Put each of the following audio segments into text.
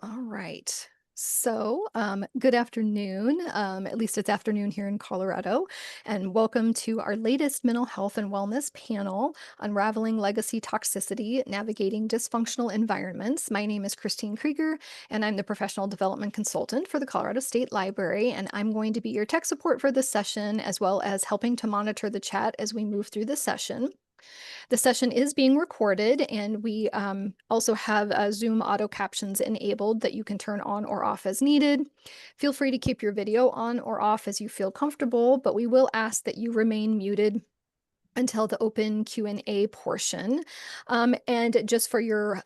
All right. Good afternoon. At least it's afternoon here in Colorado, and welcome to our latest mental health and wellness panel, Unraveling Legacy Toxicity, Navigating Dysfunctional Environments. My name is Christine Krieger, and I'm the professional development consultant for the Colorado State Library, and I'm going to be your tech support for this session, as well as helping to monitor the chat as we move through the session. The session is being recorded, and we also have Zoom auto captions enabled that you can turn on or off as needed. Feel free to keep your video on or off as you feel comfortable, but we will ask that you remain muted until the open Q&A portion. And just for your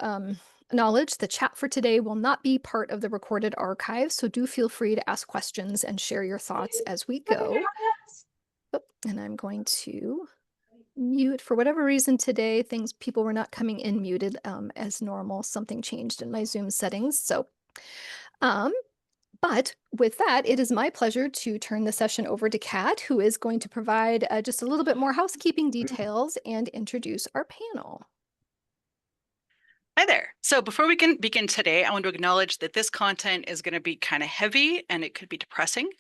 knowledge, the chat for today will not be part of the recorded archive, so do feel free to ask questions and share your thoughts as we go. Oh, and I'm going to mute for whatever reason today, people were not coming in muted as normal. Something changed in my Zoom settings. Um, but with that, it is my pleasure to turn the session over to Kat, who is going to provide just a little bit more housekeeping details and introduce our panel. Hi there. So before we can begin today, I want to acknowledge that this content is going to be kind of heavy and it could be depressing.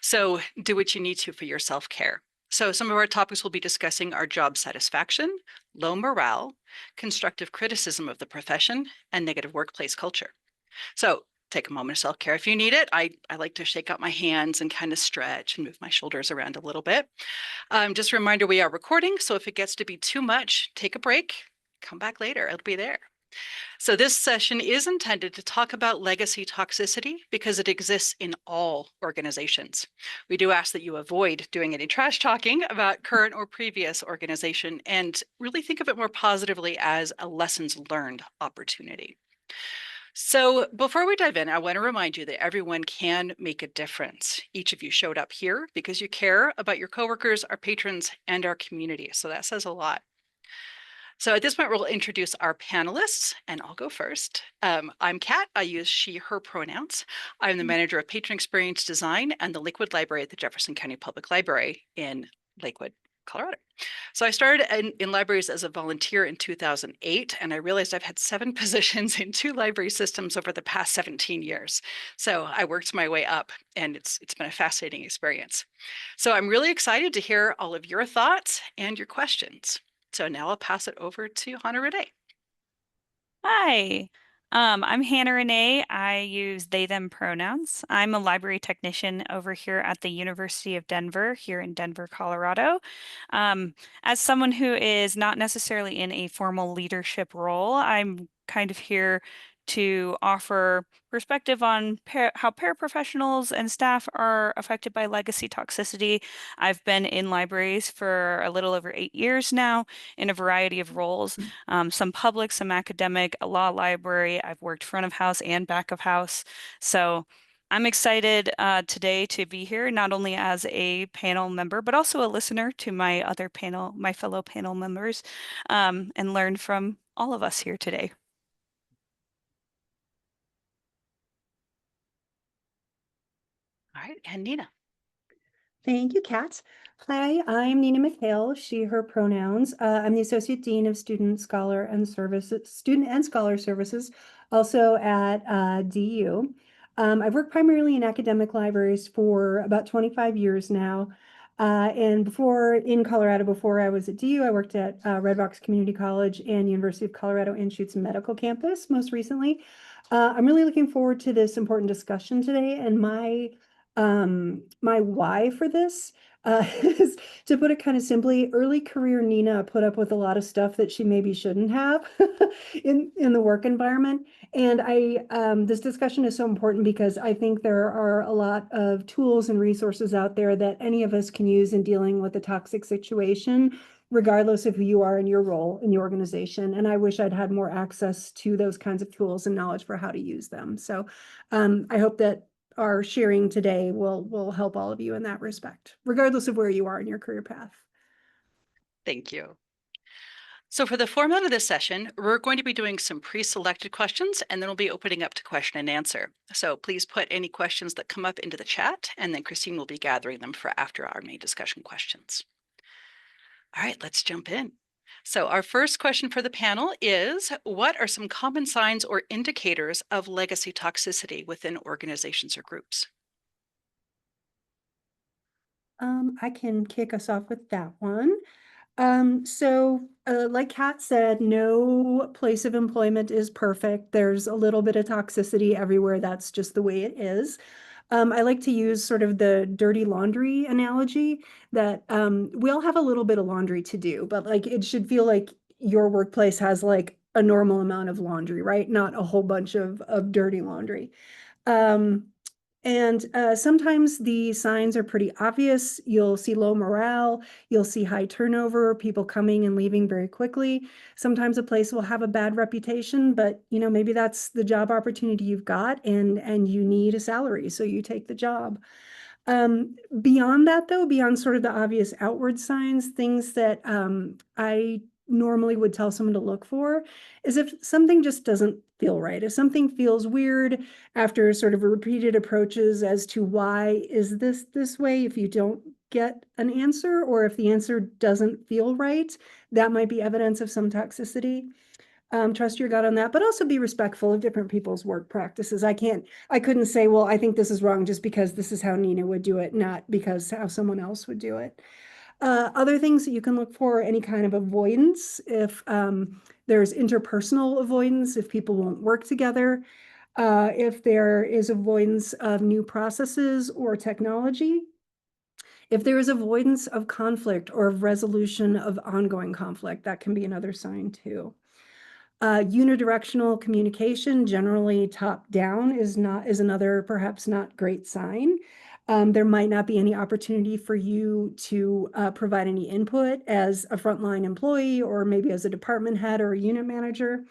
So do what you need to for your self-care. So some of our topics we'll be discussing are job satisfaction, low morale, constructive criticism of the profession, and negative workplace culture. So take a moment of self-care if you need it. I like to shake out my hands and kind of stretch and move my shoulders around a little bit. Just a reminder, we are recording, so if it gets to be too much, take a break, come back later, it'll be there. So this session is intended to talk about legacy toxicity because it exists in all organizations. We do ask that you avoid doing any trash talking about current or previous organization and really think of it more positively as a lessons learned opportunity. So before we dive in, I want to remind you that everyone can make a difference. Each of you showed up here because you care about your coworkers, our patrons, and our community. So that says a lot. So at this point, we'll introduce our panelists, and I'll go first. I'm Kat. I use she, her pronouns. I'm the manager of patron experience design and the Lakewood Library at the Jefferson County Public Library in Lakewood, Colorado. So I started in libraries as a volunteer in 2008, and I realized I've had 7 positions in 2 library systems over the past 17 years. So I worked my way up, and it's been a fascinating experience. So I'm really excited to hear all of your thoughts and your questions. So now I'll pass it over to Hannah Renee. Hi, I'm Hannah Renee. I use they, them pronouns. I'm a library technician over here at the University of Denver, here in Denver, Colorado. As someone who is not necessarily in a formal leadership role, I'm kind of here to offer perspective on how paraprofessionals and staff are affected by legacy toxicity. I've been in libraries for a little over 8 years now in a variety of roles, some public, some academic, a law library. I've worked front of house and back of house. So I'm excited today to be here, not only as a panel member, but also a listener to my fellow panel members, and learn from all of us here today. All right, and Nina. Thank you, Kat. Hi, I'm Nina McHale, she, her pronouns. I'm the Associate Dean of Student Scholar Services, also at DU. I've worked primarily in academic libraries for about 25 years now. And in Colorado, before I was at DU, I worked at Redbox Community College and University of Colorado Anschutz Medical Campus most recently. I'm really looking forward to this important discussion today, and my why for this is, to put it kind of simply, early career Nina put up with a lot of stuff that she maybe shouldn't have in the work environment. And this discussion is so important because I think there are a lot of tools and resources out there that any of us can use in dealing with a toxic situation, regardless of who you are in your role in the organization. And I wish I'd had more access to those kinds of tools and knowledge for how to use them. So I hope that our sharing today will help all of you in that respect, regardless of where you are in your career path. Thank you. So for the format of this session, we're going to be doing some pre-selected questions, and then we'll be opening up to question and answer. So please put any questions that come up into the chat, and then Christine will be gathering them for after our main discussion questions. All right, let's jump in. So our first question for the panel is, what are some common signs or indicators of legacy toxicity within organizations or groups? I can kick us off with that one. Like Kat said, no place of employment is perfect. There's a little bit of toxicity everywhere. That's just the way it is. I like to use sort of the dirty laundry analogy that we all have a little bit of laundry to do, but like it should feel like your workplace has like a normal amount of laundry, right? Not a whole bunch of dirty laundry. Um, Sometimes the signs are pretty obvious. You'll see low morale, you'll see high turnover, people coming and leaving very quickly. Sometimes a place will have a bad reputation, but you know, maybe that's the job opportunity you've got and you need a salary, so you take the job. Beyond that, though, beyond sort of the obvious outward signs, things that I normally would tell someone to look for is if something just doesn't feel right. If something feels weird after sort of repeated approaches as to why is this way, if you don't get an answer, or if the answer doesn't feel right, that might be evidence of some toxicity. Trust your gut on that, but also be respectful of different people's work practices. I couldn't say, well, I think this is wrong just because this is how Nina would do it, not because how someone else would do it. Other things that you can look for, any kind of avoidance, if there's interpersonal avoidance, if people won't work together, if there is avoidance of new processes or technology, if there is avoidance of conflict or of resolution of ongoing conflict, that can be another sign too. Unidirectional communication, generally top down, is another perhaps not great sign. There might not be any opportunity for you to provide any input as a frontline employee or maybe as a department head or a unit manager.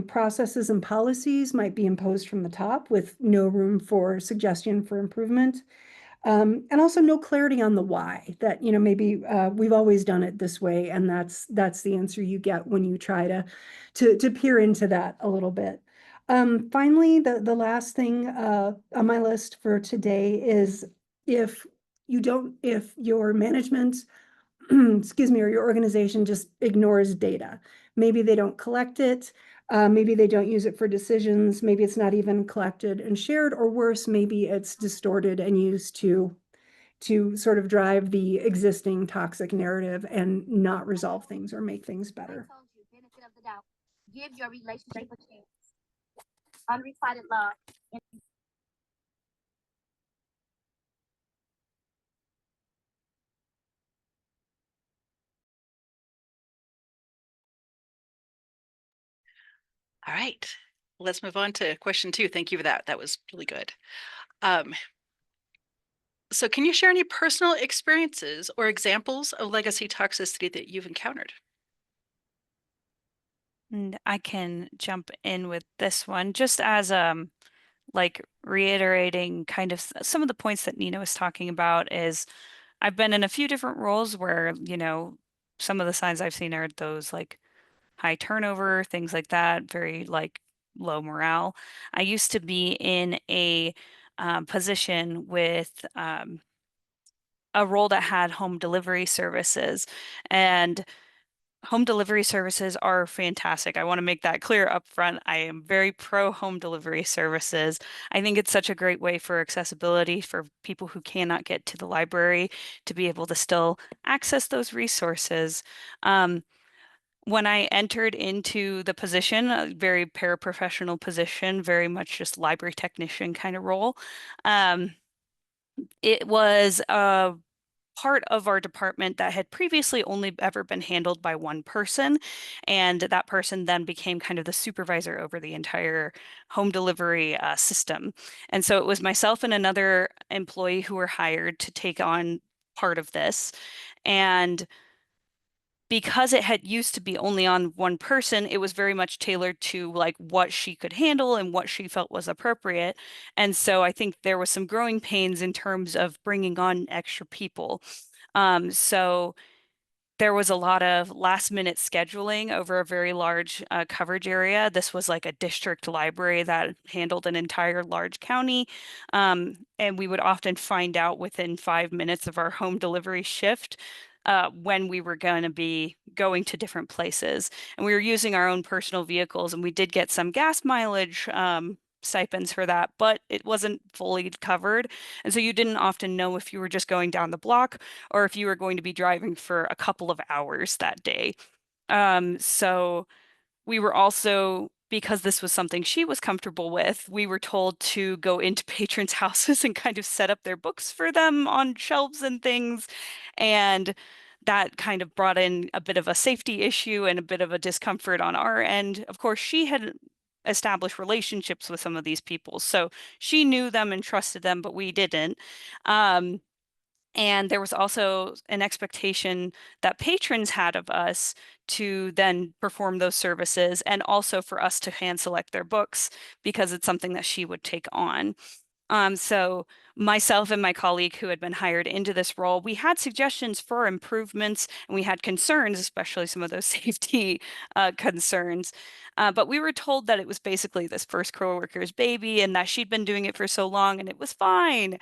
Processes and policies might be imposed from the top with no room for suggestion for improvement. And also no clarity on the why, that, you know, maybe we've always done it this way, and that's the answer you get when you try to peer into that a little bit. Finally, the last thing on my list for today is if if your management excuse me, or your organization just ignores data. Maybe they don't collect it. Maybe they don't use it for decisions. Maybe it's not even collected and shared, or worse, maybe it's distorted and used to sort of drive the existing toxic narrative and not resolve things or make things better. Benefit of the doubt. Give your relationship a chance. Unrequited love. All right, let's move on to question 2. Thank you for that. That was really good. So can you share any personal experiences or examples of legacy toxicity that you've encountered? And I can jump in with this one just as like reiterating kind of some of the points that Nina was talking about is I've been in a few different roles where, you know, some of the signs I've seen are those like high turnover, things like that, very like low morale. I used to be in a position with a role that had home delivery services, and home delivery services are fantastic. I want to make that clear up front. I am very pro home delivery services. I think it's such a great way for accessibility for people who cannot get to the library to be able to still access those resources. When I entered into the position, a very paraprofessional position, very much just library technician kind of role, it was a part of our department that had previously only ever been handled by one person. And that person then became kind of the supervisor over the entire home delivery system. And so it was myself and another employee who were hired to take on part of this. And because it had used to be only on one person, it was very much tailored to like what she could handle and what she felt was appropriate. And so I think there was some growing pains in terms of bringing on extra people. So there was a lot of last minute scheduling over a very large coverage area. This was like a district library that handled an entire large county. And we would often find out within 5 minutes of our home delivery shift when we were going to be going to different places. And we were using our own personal vehicles, and we did get some gas mileage stipends for that, but it wasn't fully covered. And so you didn't often know if you were just going down the block or if you were going to be driving for a couple of hours that day. So we were also, because this was something she was comfortable with, we were told to go into patrons' houses and kind of set up their books for them on shelves and things. And that kind of brought in a bit of a safety issue and a bit of a discomfort on our end. Of course, she had established relationships with some of these people, so she knew them and trusted them, but we didn't. And there was also an expectation that patrons had of us to then perform those services and also for us to hand select their books because it's something that she would take on. So myself and my colleague who had been hired into this role, we had suggestions for improvements and we had concerns, especially some of those safety concerns. But we were told that it was basically this first coworker's baby and that she'd been doing it for so long and it was fine.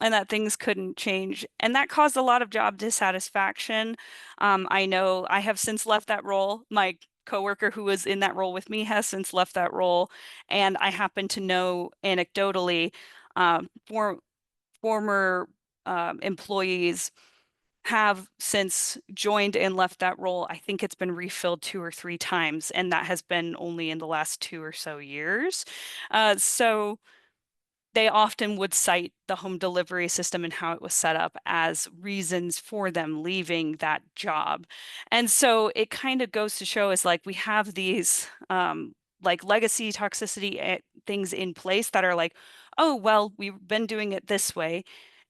And that things couldn't change. And that caused a lot of job dissatisfaction. I know I have since left that role. My coworker who was in that role with me has since left that role. And I happen to know anecdotally former employees have since joined and left that role. I think it's been refilled 2 or 3 times, and that has been only in the last 2 or so years. So they often would cite the home delivery system and how it was set up as reasons for them leaving that job. And so it kind of goes to show is like we have these like legacy toxicity things in place that are like, oh, well, we've been doing it this way.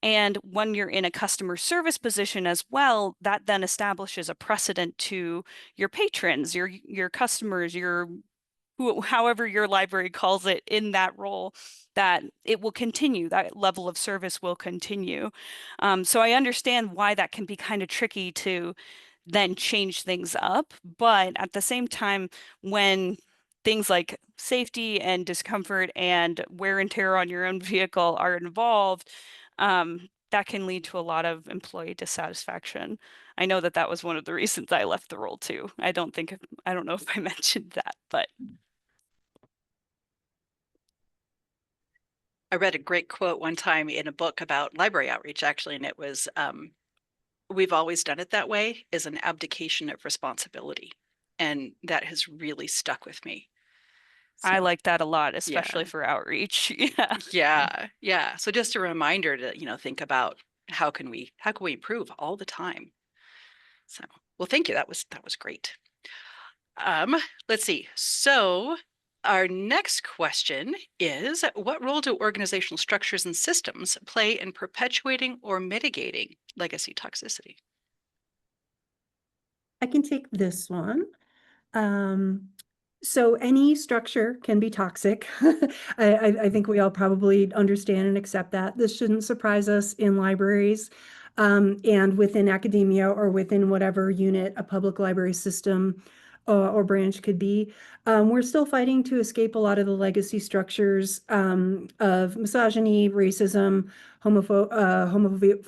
And when you're in a customer service position as well, that then establishes a precedent to your patrons, your customers, however your library calls it in that role, that it will continue, that level of service will continue. So I understand why that can be kind of tricky to then change things up. But at the same time, when things like safety and discomfort and wear and tear on your own vehicle are involved, that can lead to a lot of employee dissatisfaction. I know that that was one of the reasons I left the role too. I don't know if I mentioned that, but I read a great quote one time in a book about library outreach, actually, and it was, we've always done it that way, is an abdication of responsibility. And that has really stuck with me. I So, like that a lot, especially yeah. for outreach. Yeah. Yeah. So just a reminder to, think about how can we improve all the time. So, well, thank you. That was great. Let's see. So our next question is, what role do organizational structures and systems play in perpetuating or mitigating legacy toxicity? I can take this one. So any structure can be toxic. I think we all probably understand and accept that. This shouldn't surprise us in libraries, and within academia or within whatever unit a public library system or branch could be. We're still fighting to escape a lot of the legacy structures of misogyny, racism, homophobia,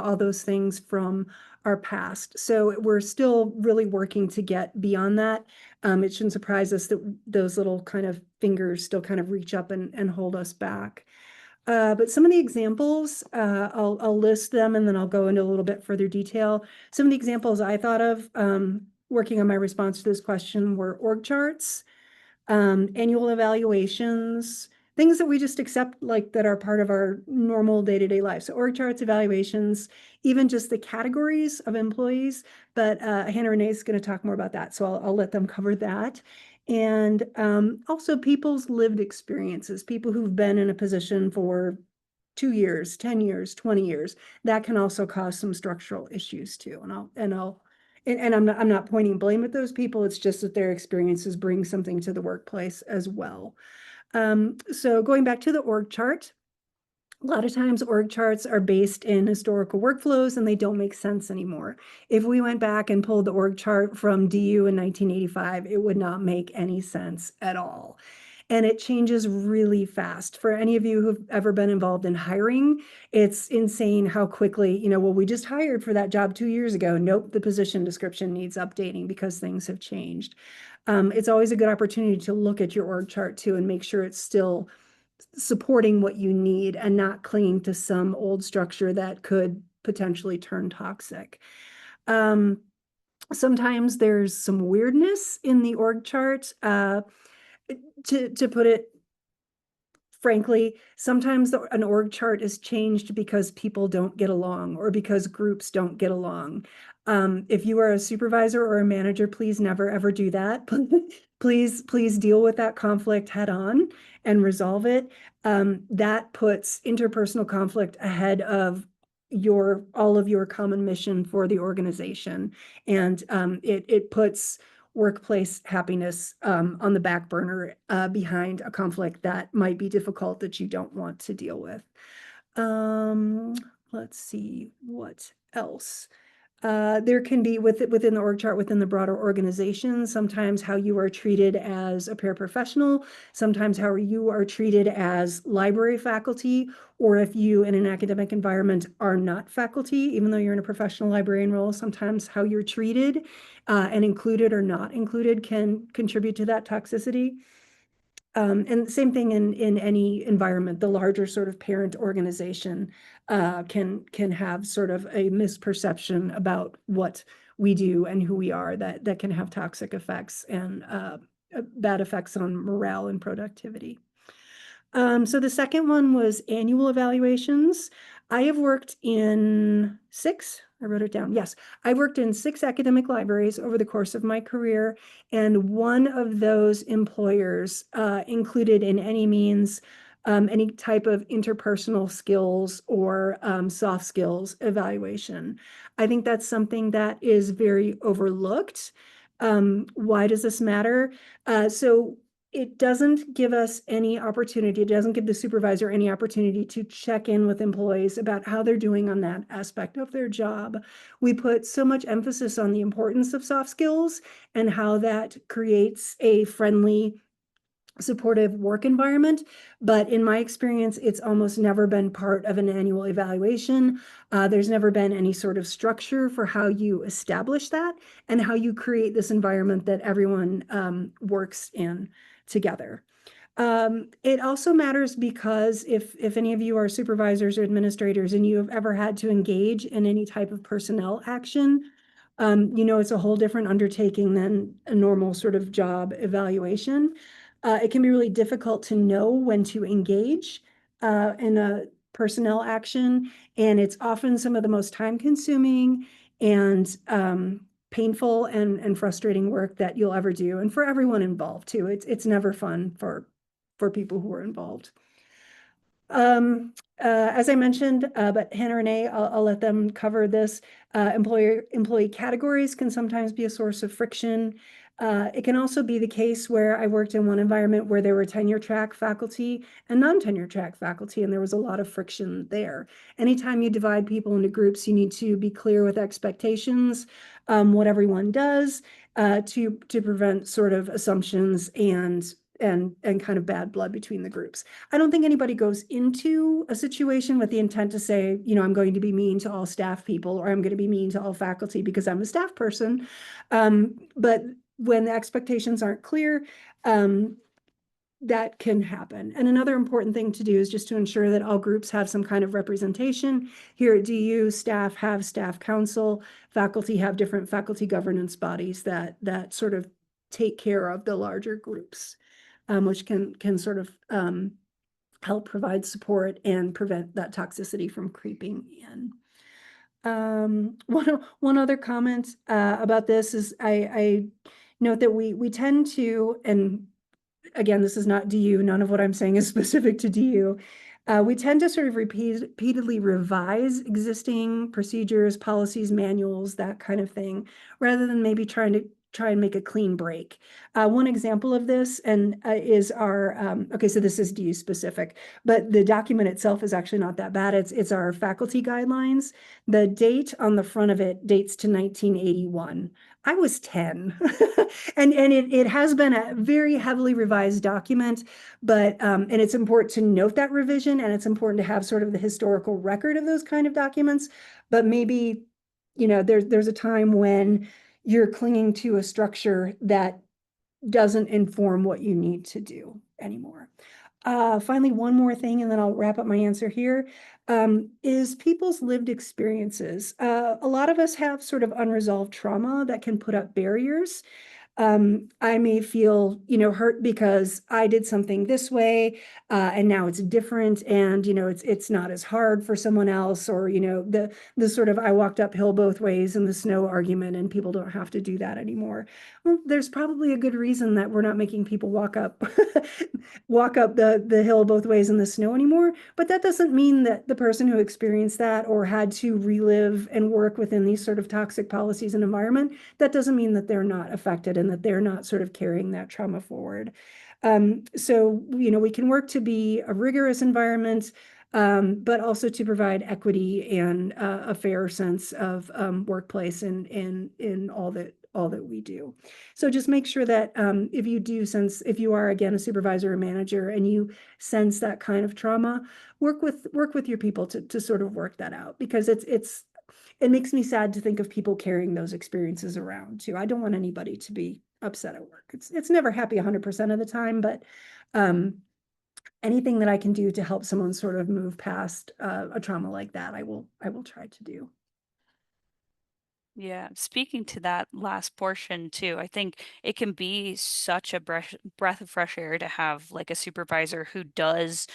all those things from our past. So we're still really working to get beyond that. It shouldn't surprise us that those little kind of fingers still kind of reach up and hold us back. But some of the examples, I'll list them and then I'll go into a little bit further detail. Some of the examples I thought of working on my response to this question were org charts, annual evaluations, things that we just accept like that are part of our normal day-to-day life. So org charts, evaluations, even just the categories of employees. But Hannah Renee is going to talk more about that. So I'll let them cover that. And also people's lived experiences, people who've been in a position for 2 years, 10 years, 20 years, that can also cause some structural issues too. And I'm not pointing blame at those people. It's just that their experiences bring something to the workplace as well. So going back to the org chart, a lot of times org charts are based in historical workflows and they don't make sense anymore. If we went back and pulled the org chart from DU in 1985, it would not make any sense at all. and it changes really fast. For any of you who've ever been involved in hiring, it's insane how quickly, well, we just hired for that job 2 years ago. Nope, the position description needs updating because things have changed. It's always a good opportunity to look at your org chart too and make sure it's still supporting what you need and not clinging to some old structure that could potentially turn toxic. Sometimes there's some weirdness in the org chart. To put it frankly, sometimes an org chart is changed because people don't get along or because groups don't get along. If you are a supervisor or a manager, please never ever do that. Please deal with that conflict head on and resolve it. That puts interpersonal conflict ahead of all of your common mission for the organization, and it puts workplace happiness on the back burner behind a conflict that might be difficult that you don't want to deal with. Let's see what else. There can be within the org chart, within the broader organization, sometimes how you are treated as a paraprofessional, sometimes how you are treated as library faculty, or if you in an academic environment are not faculty, even though you're in a professional librarian role, sometimes how you're treated and included or not included can contribute to that toxicity. And same thing in any environment, the larger sort of parent organization can have sort of a misperception about what we do and who we are that can have toxic effects and bad effects on morale and productivity. So the second one was annual evaluations. I have worked in 6, I wrote it down. Yes, I worked in 6 academic libraries over the course of my career, and one of those employers included in any means any type of interpersonal skills or soft skills evaluation. I think that's something that is very overlooked. Why does this matter? So it doesn't give us any opportunity, it doesn't give the supervisor any opportunity to check in with employees about how they're doing on that aspect of their job. We put so much emphasis on the importance of soft skills and how that creates a friendly, supportive work environment. But in my experience, it's almost never been part of an annual evaluation. There's never been any sort of structure for how you establish that and how you create this environment that everyone works in together. It also matters because if any of you are supervisors or administrators and you have ever had to engage in any type of personnel action, it's a whole different undertaking than a normal sort of job evaluation. It can be really difficult to know when to engage in a personnel action, and it's often some of the most time-consuming and painful and frustrating work that you'll ever do, and for everyone involved too. It's never fun for people who are involved. As I mentioned, but Hannah Renee, I'll let them cover this. Employee categories can sometimes be a source of friction. It can also be the case where I worked in one environment where there were tenure track faculty and non-tenure track faculty, and there was a lot of friction there. Anytime you divide people into groups, you need to be clear with expectations, what everyone does, to prevent sort of assumptions and kind of bad blood between the groups. I don't think anybody goes into a situation with the intent to say, I'm going to be mean to all staff people, or I'm going to be mean to all faculty because I'm a staff person. But when the expectations aren't clear, that can happen. And another important thing to do is just to ensure that all groups have some kind of representation. Here at DU, staff have staff council, faculty have different faculty governance bodies that sort of take care of the larger groups, which can sort of help provide support and prevent that toxicity from creeping in. One other comment about this is I note that we tend to, and again, this is not DU, none of what I'm saying is specific to DU. We tend to sort of repeatedly revise existing procedures, policies, manuals, that kind of thing, rather than maybe trying to try and make a clean break. One example of this is our, okay, so this is DU specific, but the document itself is actually not that bad. It's our faculty guidelines. The date on the front of it dates to 1981. I was 10. and it has been a very heavily revised document, but and it's important to note that revision, and it's important to have sort of the historical record of those kind of documents. But maybe, there's a time when you're clinging to a structure that doesn't inform what you need to do anymore. Finally, one more thing, and then I'll wrap up my answer here, is people's lived experiences. A lot of us have sort of unresolved trauma that can put up barriers. I may feel, hurt because I did something this way, and now it's different, and it's not as hard for someone else, or the sort of I walked uphill both ways in the snow argument, and people don't have to do that anymore. Well, there's probably a good reason that we're not making people walk up walk up the hill both ways in the snow anymore. But that doesn't mean that the person who experienced that or had to relive and work within these sort of toxic policies and environment, that doesn't mean that they're not affected and that they're not sort of carrying that trauma forward. So, we can work to be a rigorous environment, but also to provide equity and a fair sense of workplace in all that we do. So just make sure that if you are again a supervisor or manager and you sense that kind of trauma, work with your people to sort of work that out, because it makes me sad to think of people carrying those experiences around too. I don't want anybody to be upset at work. It's never happy 100% of the time, but anything that I can do to help someone sort of move past a trauma like that, I will try to do. Yeah, speaking to that last portion too, I think it can be such a breath of fresh air to have like a supervisor who does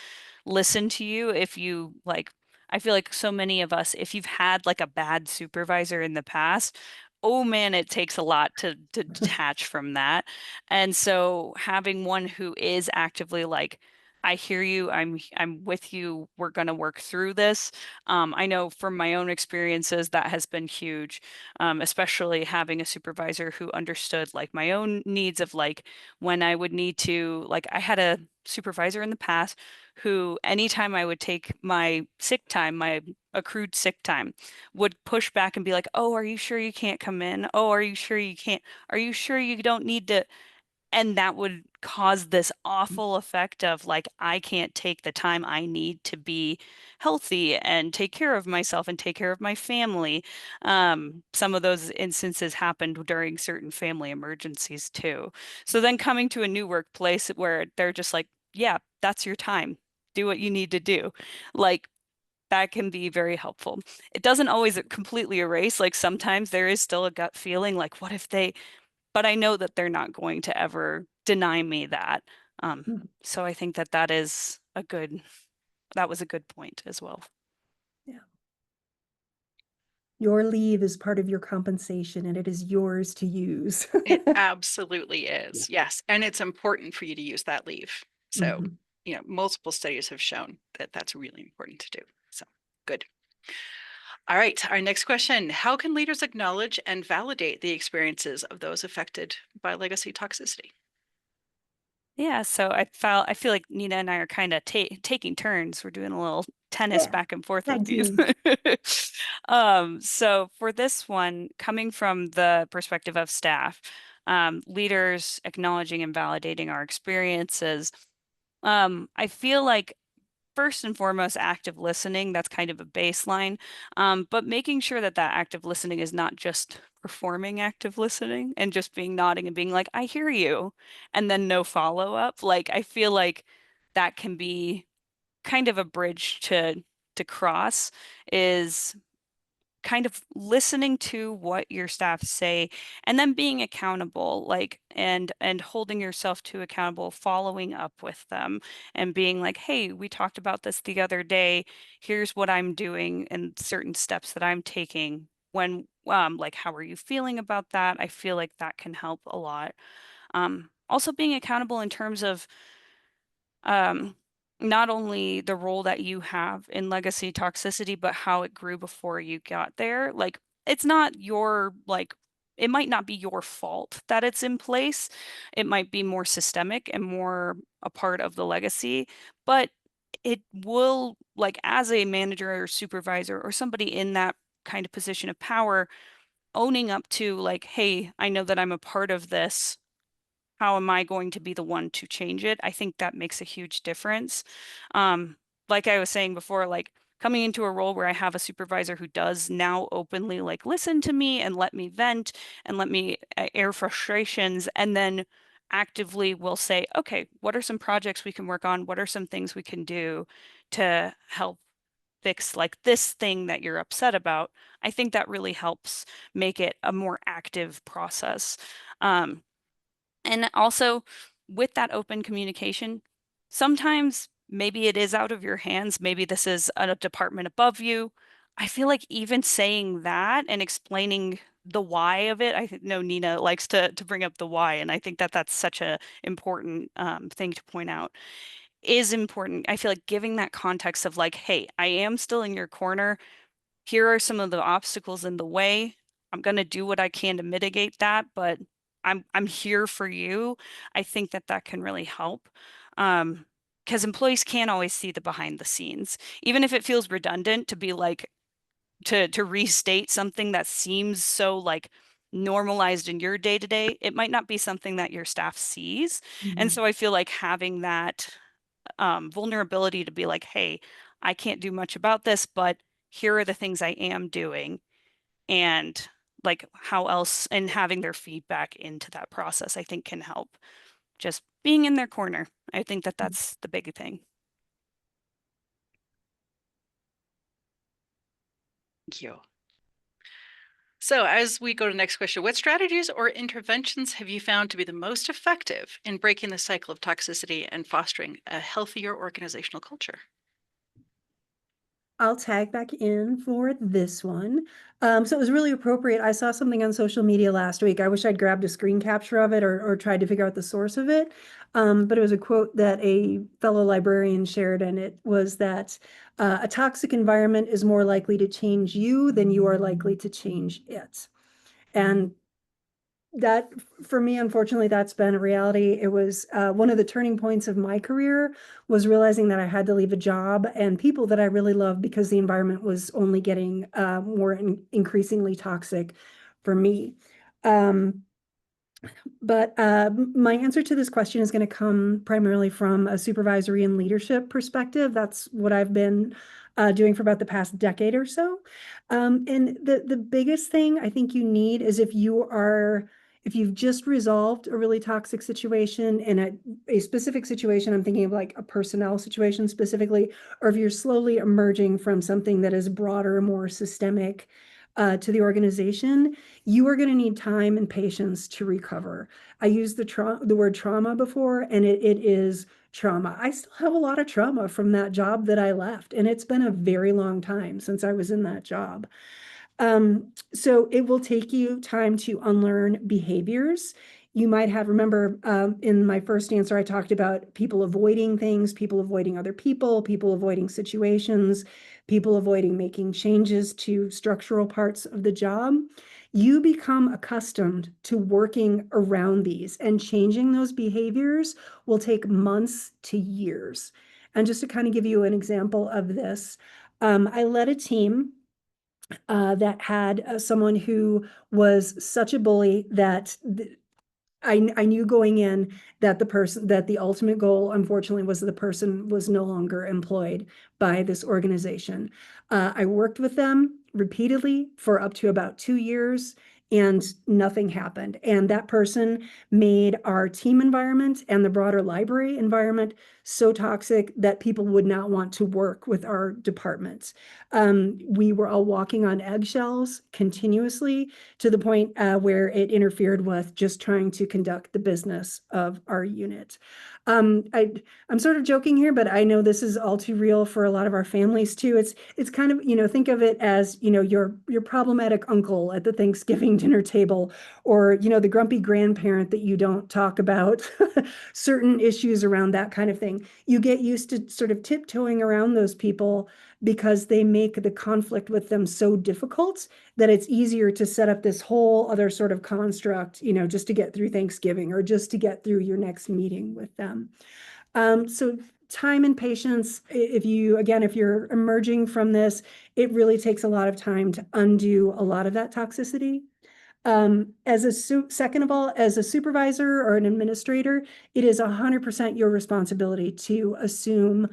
listen to you. If you like, I feel like so many of us, if you've had like a bad supervisor in the past, oh man, it takes a lot to detach from that. And so having one who is actively like, I hear you, I'm with you, we're gonna work through this. I know from my own experiences that has been huge, especially having a supervisor who understood like my own needs of like when I would need to, like I had a supervisor in the past who anytime I would take my sick time, my accrued sick time, would push back and be like, "Oh, are you sure you can't come in? Oh, are you sure you can't? Are you sure you don't need to?" And that would cause this awful effect of like, I can't take the time I need to be healthy and take care of myself and take care of my family. Some of those instances happened during certain family emergencies too. So then coming to a new workplace where they're just like, yeah, that's your time. Do what you need to do. Like, that can be very helpful. It doesn't always completely erase, like sometimes there is still a gut feeling like, what if they, but I know that they're not going to ever deny me that. Mhm. So I think that that was a good point as well. Yeah. Your leave is part of your compensation, and it is yours to use. It absolutely is. Yes. And it's important for you to use that leave. So, Mhm. multiple studies have shown that that's really important to do. So good. All right. Our next question. How can leaders acknowledge and validate the experiences of those affected by legacy toxicity? Yeah, so I feel like Nina and I are kind of taking turns. We're doing a little tennis Yeah, back and forth with tag these. team. So for this one, coming from the perspective of staff, leaders acknowledging and validating our experiences, I feel like first and foremost, active listening, that's kind of a baseline. But making sure that that active listening is not just performing active listening and just being nodding and being like, I hear you, and then no follow up. Like, I feel like that can be kind of a bridge to cross is kind of listening to what your staff say and then being accountable, like and holding yourself to accountable, following up with them and being like, hey, we talked about this the other day, here's what I'm doing and certain steps that I'm taking. When like, how are you feeling about that? I feel like that can help a lot. Also being accountable in terms of um, not only the role that you have in legacy toxicity, but how it grew before you got there. Like, it's not your like it might not be your fault that it's in place. It might be more systemic and more a part of the legacy, but it will, like, as a manager or supervisor or somebody in that kind of position of power, owning up to, like, hey, I know that I'm a part of this. How am I going to be the one to change it? I think that makes a huge difference. Like I was saying before, like, coming into a role where I have a supervisor who does now openly, like, listen to me and let me vent and let me air frustrations, and then actively will say, okay, what are some projects we can work on? What are some things we can do to help fix, like, this thing that you're upset about? I think that really helps make it a more active process. Um, and also, with that open communication, sometimes maybe it is out of your hands. Maybe this is a department above you. I feel like even saying that and explaining the why of it, I know Nina likes to bring up the why, and I think that that's such a important thing to point out, is important. I feel like giving that context of, like, hey, I am still in your corner. Here are some of the obstacles in the way. I'm going to do what I can to mitigate that, but I'm here for you. I think that that can really help. Because employees can't always see the behind the scenes, even if it feels redundant to be like, to restate something that seems so, like, normalized in your day to day. It might not be something that your staff sees. And so I feel like having that vulnerability to be like, hey, I can't do much about this, but here are the things I am doing. And, like, how else, and having their feedback into that process, I think can help. Just being in their corner. I think that that's the big thing. Thank you. So as we go to the next question, what strategies or interventions have you found to be the most effective in breaking the cycle of toxicity and fostering a healthier organizational culture? I'll tag back in for this one. So it was really appropriate. I saw something on social media last week. I wish I'd grabbed a screen capture of it or tried to figure out the source of it. But it was a quote that a fellow librarian shared, and it was that a toxic environment is more likely to change you than you are likely to change it. And that, for me, unfortunately, that's been a reality. It was one of the turning points of my career, was realizing that I had to leave a job and people that I really loved because the environment was only getting more increasingly toxic for me. But my answer to this question is going to come primarily from a supervisory and leadership perspective. That's what I've been doing for about the past decade or so. And the biggest thing I think you need is, if you've just resolved a really toxic situation, in a specific situation, I'm thinking of like a personnel situation specifically, or if you're slowly emerging from something that is broader, more systemic to the organization, you are going to need time and patience to recover. I used the word trauma before, and it is trauma. I still have a lot of trauma from that job that I left, and it's been a very long time since I was in that job. So it will take you time to unlearn behaviors. You might have, remember, in my first answer, I talked about people avoiding things, people avoiding other people avoiding situations, people avoiding making changes to structural parts of the job. You become accustomed to working around these, and changing those behaviors will take months to years. And just to kind of give you an example of this, I led a team that had someone who was such a bully that I knew going in that the ultimate goal, unfortunately, was that the person was no longer employed by this organization. I worked with them repeatedly for up to about 2 years, and nothing happened. And that person made our team environment and the broader library environment so toxic that people would not want to work with our departments. We were all walking on eggshells continuously, to the point where it interfered with just trying to conduct the business of our unit. I'm sort of joking here, but I know this is all too real for a lot of our families too. It's kind of, think of it as, your problematic uncle at the Thanksgiving dinner table, or, the grumpy grandparent that you don't talk about certain issues around, that kind of thing. You get used to sort of tiptoeing around those people because they make the conflict with them so difficult that it's easier to set up this whole other sort of construct, you know, just to get through Thanksgiving or just to get through your next meeting with them. So time and patience, if you're emerging from this, it really takes a lot of time to undo a lot of that toxicity. Second of all, as a supervisor or an administrator, it is 100% your responsibility to assume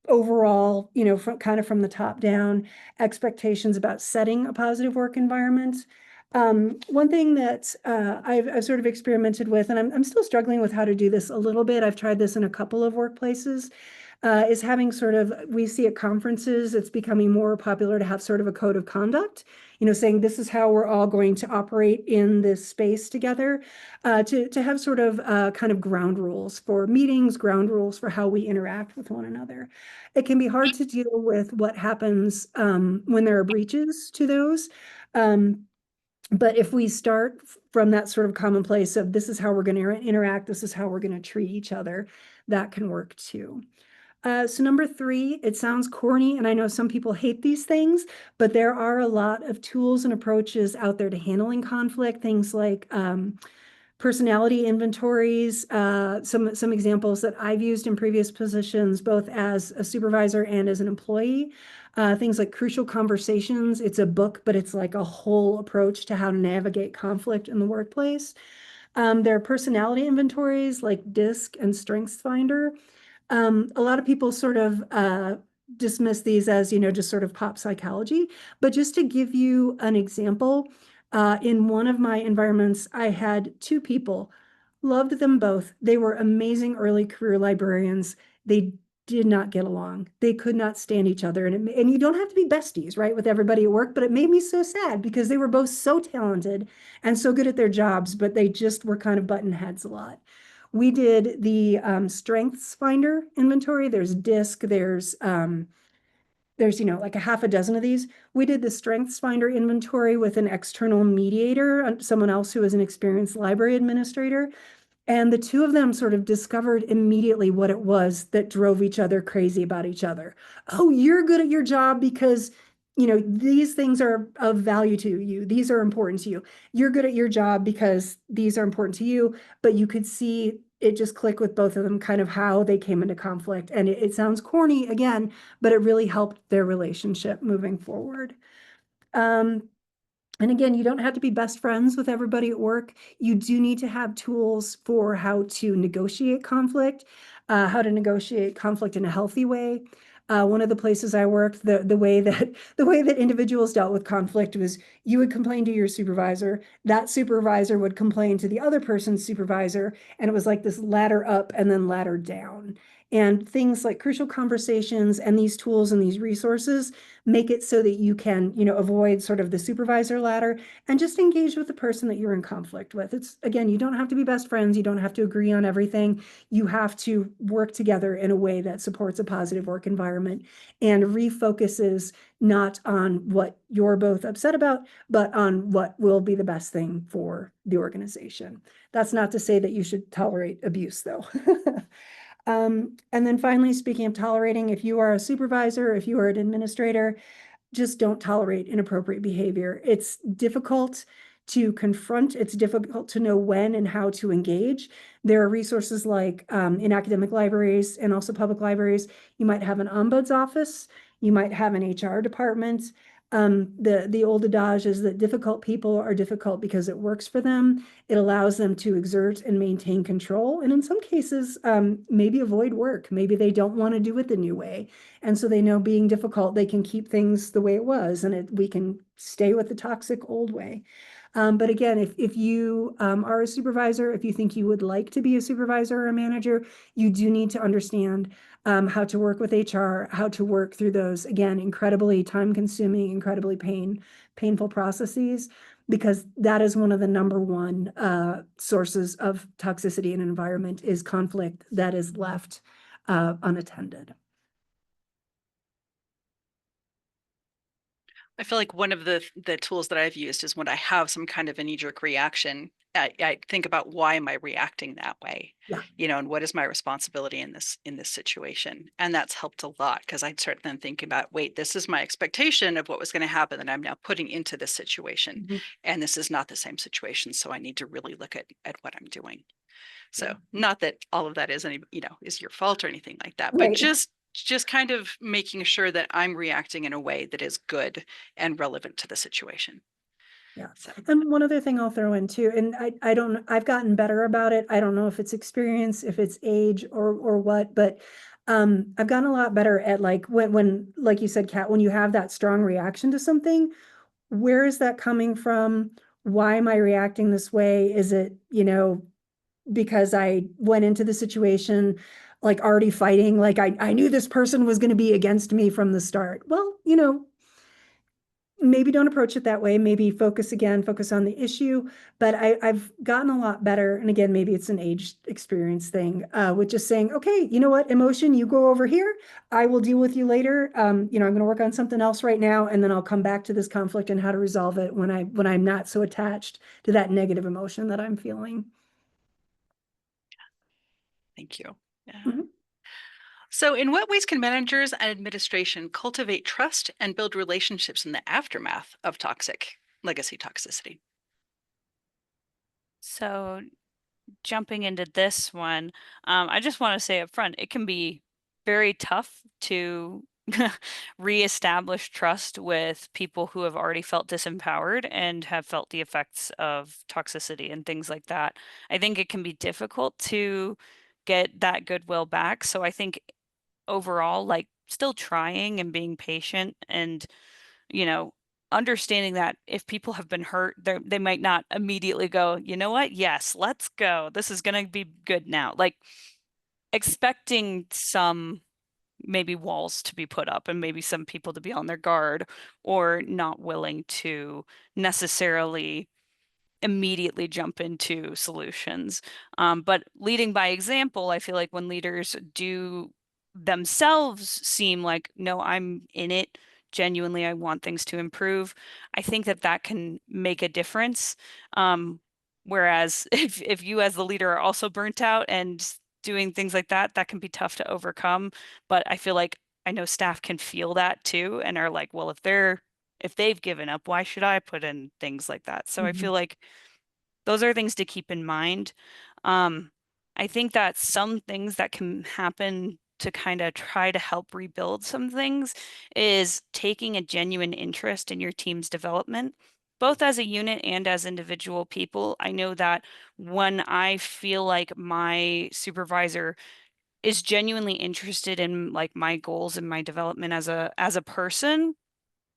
overall, you know, from the top down expectations about setting a positive work environment. One thing that I've sort of experimented with, and I'm still struggling with how to do this a little bit. I've tried this in a couple of workplaces. Is having we see at conferences, it's becoming more popular to have sort of a code of conduct, you know, saying this is how we're all going to operate in this space together, to have sort of kind of ground rules for meetings, ground rules for how we interact with one another. It can be hard to deal with what happens when there are breaches to those. But if we start from that sort of commonplace of this is how we're going to interact, this is how we're going to treat each other, that can work too. So number 3, it sounds corny, and I know some people hate these things, but there are a lot of tools and approaches out there to handling conflict, things like personality inventories, some examples that I've used in previous positions, both as a supervisor and as an employee. Things like Crucial Conversations. It's a book, but it's like a whole approach to how to navigate conflict in the workplace. There are personality inventories like DISC and StrengthsFinder. A lot of people sort of dismiss these as, you know, just sort of pop psychology. But just to give you an example, in one of my environments, I had 2 people, loved them both. They were amazing early career librarians. They did not get along. They could not stand each other. And you don't have to be besties, right, with everybody at work, but it made me so sad because they were both so talented and so good at their jobs, but they just were kind of button heads a lot. We did the StrengthsFinder inventory. There's DISC, there's you know, like a half a dozen of these. We did the StrengthsFinder inventory with an external mediator, someone else who was an experienced library administrator. And the 2 of them sort of discovered immediately what it was that drove each other crazy about each other. Oh, you're good at your job because, you know, these things are of value to you. These are important to you. You're good at your job because these are important to you. But you could see it just click with both of them, kind of how they came into conflict. And it sounds corny again, but it really helped their relationship moving forward. And again, you don't have to be best friends with everybody at work. You do need to have tools for how to negotiate conflict in a healthy way. One of the places I worked, the way that individuals dealt with conflict was you would complain to your supervisor, that supervisor would complain to the other person's supervisor, and it was like this ladder up and then ladder down. And things like Crucial Conversations and these tools and these resources make it so that you can, you know, avoid sort of the supervisor ladder and just engage with the person that you're in conflict with. It's, again, you don't have to be best friends. You don't have to agree on everything. You have to work together in a way that supports a positive work environment and refocuses not on what you're both upset about, but on what will be the best thing for the organization. That's not to say that you should tolerate abuse, though. And then finally, speaking of tolerating, if you are a supervisor, if you are an administrator, just don't tolerate inappropriate behavior. It's difficult to confront. It's difficult to know when and how to engage. There are resources like in academic libraries and also public libraries, you might have an ombuds office, you might have an HR department. The old adage is that difficult people are difficult because it works for them. It allows them to exert and maintain control. And in some cases, maybe avoid work. Maybe they don't want to do it the new way. And so they know being difficult, they can keep things the way it was, and we can stay with the toxic old way. But again, if you are a supervisor, if you think you would like to be a supervisor or a manager, you do need to understand how to work with HR, how to work through those, again, incredibly time-consuming, incredibly painful processes, because that is one of the number one sources of toxicity in an environment is conflict that is left unattended. I feel like one of the tools that I've used is when I have some kind of a knee-jerk reaction, I think about why am I reacting that way? Yeah. And what is my responsibility in this situation? And that's helped a lot because I'd start then thinking about, wait, this is my expectation of what was going to happen that I'm now putting into this situation. Mhm. And this is not the same situation. So I need to really look at what I'm doing. So Yeah. not that all of that is is your fault or anything like that, but Right. just kind of making sure that I'm reacting in a way that is good and relevant to the situation. Yeah. So And one other thing I'll throw in too, and I don't, I've gotten better about it. I don't know if it's experience, if it's age or what, but I've gotten a lot better at like when like you said, Kat, when you have that strong reaction to something, where is that coming from? Why am I reacting this way? Is it, because I went into the situation like already fighting, like I knew this person was going to be against me from the start. Well, maybe don't approach it that way. Maybe focus on the issue. But I've gotten a lot better. And again, maybe it's an age experience thing, with just saying, okay, you know what, emotion, you go over here. I will deal with you later. I'm going to work on something else right now, and then I'll come back to this conflict and how to resolve it when I'm not so attached to that negative emotion that I'm feeling. thank you. Yeah. Mhm. So in what ways can managers and administration cultivate trust and build relationships in the aftermath of toxic legacy toxicity? So jumping into this one, I just want to say up front, it can be very tough to reestablish trust with people who have already felt disempowered and have felt the effects of toxicity and things like that. I think it can be difficult to get that goodwill back. So I think overall, like still trying and being patient and, you know, understanding that if people have been hurt, they might not immediately go, you know what? Yes, let's go. This is going to be good now. Like expecting some maybe walls to be put up and maybe some people to be on their guard or not willing to necessarily immediately jump into solutions. But leading by example, I feel like when leaders do themselves seem like, no, I'm in it. Genuinely, I want things to improve. I think that that can make a difference. Whereas if you as the leader are also burnt out and doing things like that, that can be tough to overcome. But I feel like I know staff can feel that too and are like, well, if they've given up, why should I put in things like that? So I Mhm. feel like those are things to keep in mind. Um, I think that some things that can happen to kind of try to help rebuild some things is taking a genuine interest in your team's development, both as a unit and as individual people. I know that when I feel like my supervisor is genuinely interested in like my goals and my development as a person,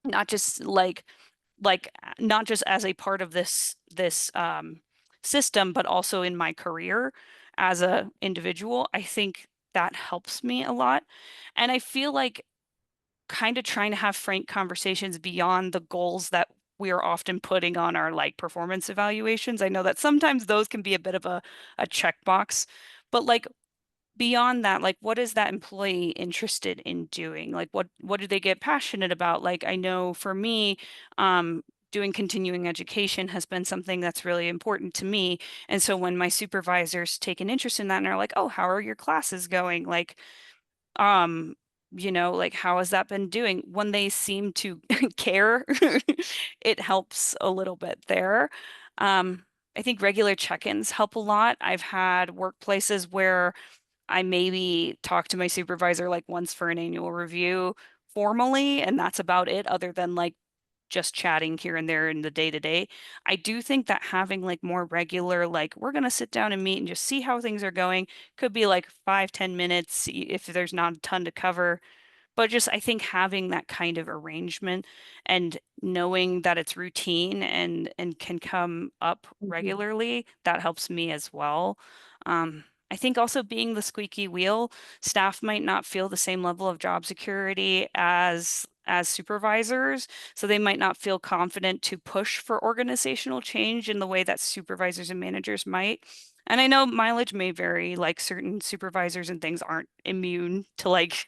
not just not just as a part of this system, but also in my career as a individual. I think that helps me a lot. And I feel like kind of trying to have frank conversations beyond the goals that we are often putting on our like performance evaluations. I know that sometimes those can be a bit of a checkbox, but like beyond that, like what is that employee interested in doing? Like what do they get passionate about? Like I know for me, doing continuing education has been something that's really important to me. And so when my supervisors take an interest in that and are like, "Oh, how are your classes going?" Like, um, like how has that been doing? When they seem to care, it helps a little bit there. Um, I think regular check-ins help a lot. I've had workplaces where I maybe talk to my supervisor like once for an annual review formally, and that's about it, other than like just chatting here and there in the day to day. I do think that having like more regular, like we're gonna sit down and meet and just see how things are going, could be like 5, 10 minutes if there's not a ton to cover. But just I think having that kind of arrangement and knowing that it's routine and can come up Mhm. regularly, that helps me as well. I think also being the squeaky wheel, staff might not feel the same level of job security as supervisors, so they might not feel confident to push for organizational change in the way that supervisors and managers might. And I know mileage may vary, like certain supervisors and things aren't immune to like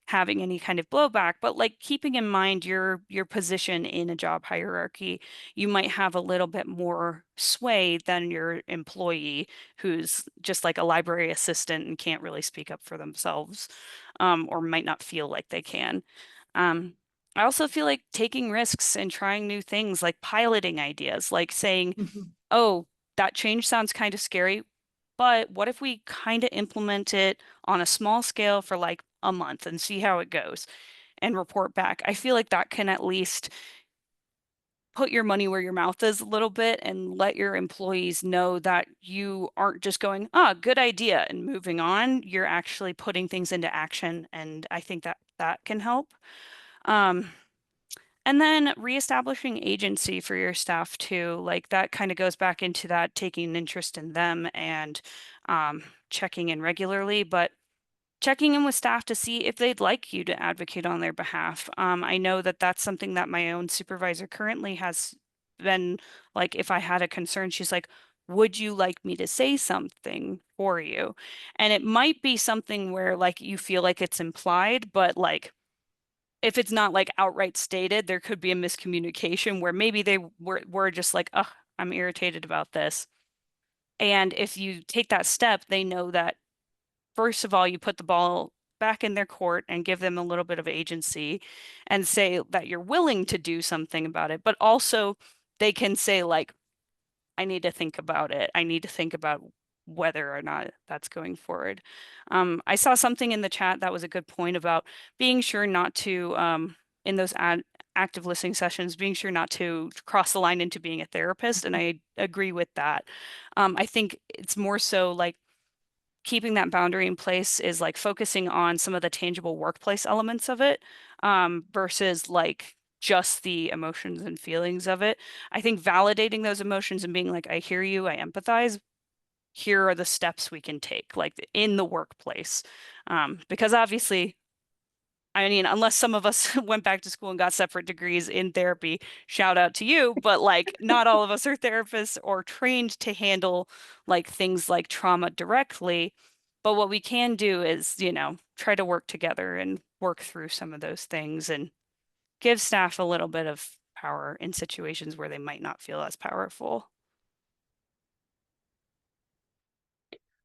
having any kind of blowback, but like keeping in mind your position in a job hierarchy, you might have a little bit more sway than your employee who's just like a library assistant and can't really speak up for themselves, or might not feel like they can. Um, I also feel like taking risks and trying new things, like piloting ideas, like saying, Mhm. oh, that change sounds kind of scary, but what if we kind of implement it on a small scale for like a month and see how it goes and report back? I feel like that can at least put your money where your mouth is a little bit and let your employees know that you aren't just going, ah, good idea, and moving on. You're actually putting things into action. And I think that that can help. Um, and then reestablishing agency for your staff too, like that kind of goes back into that taking an interest in them and checking in regularly, but checking in with staff to see if they'd like you to advocate on their behalf. I know that that's something that my own supervisor currently has been like, if I had a concern, she's like, would you like me to say something for you? And it might be something where like you feel like it's implied, but like if it's not like outright stated, there could be a miscommunication where maybe they were just like, oh, I'm irritated about this. And if you take that step, they know that, first of all, you put the ball back in their court and give them a little bit of agency and say that you're willing to do something about it. But also, they can say, like, I need to think about it. I need to think about whether or not that's going forward. I saw something in the chat that was a good point about being sure not to, in those active listening sessions, being sure not to cross the line into being a therapist. And I agree with that. I think it's more so like keeping that boundary in place is like focusing on some of the tangible workplace elements of it, versus like just the emotions and feelings of it. I think validating those emotions and being like, I hear you, I empathize. Here are the steps we can take, like in the workplace. Because obviously, I mean, unless some of us went back to school and got separate degrees in therapy, shout out to you, but like not all of us are therapists or trained to handle like things like trauma directly. But what we can do is, try to work together and work through some of those things and give staff a little bit of power in situations where they might not feel as powerful.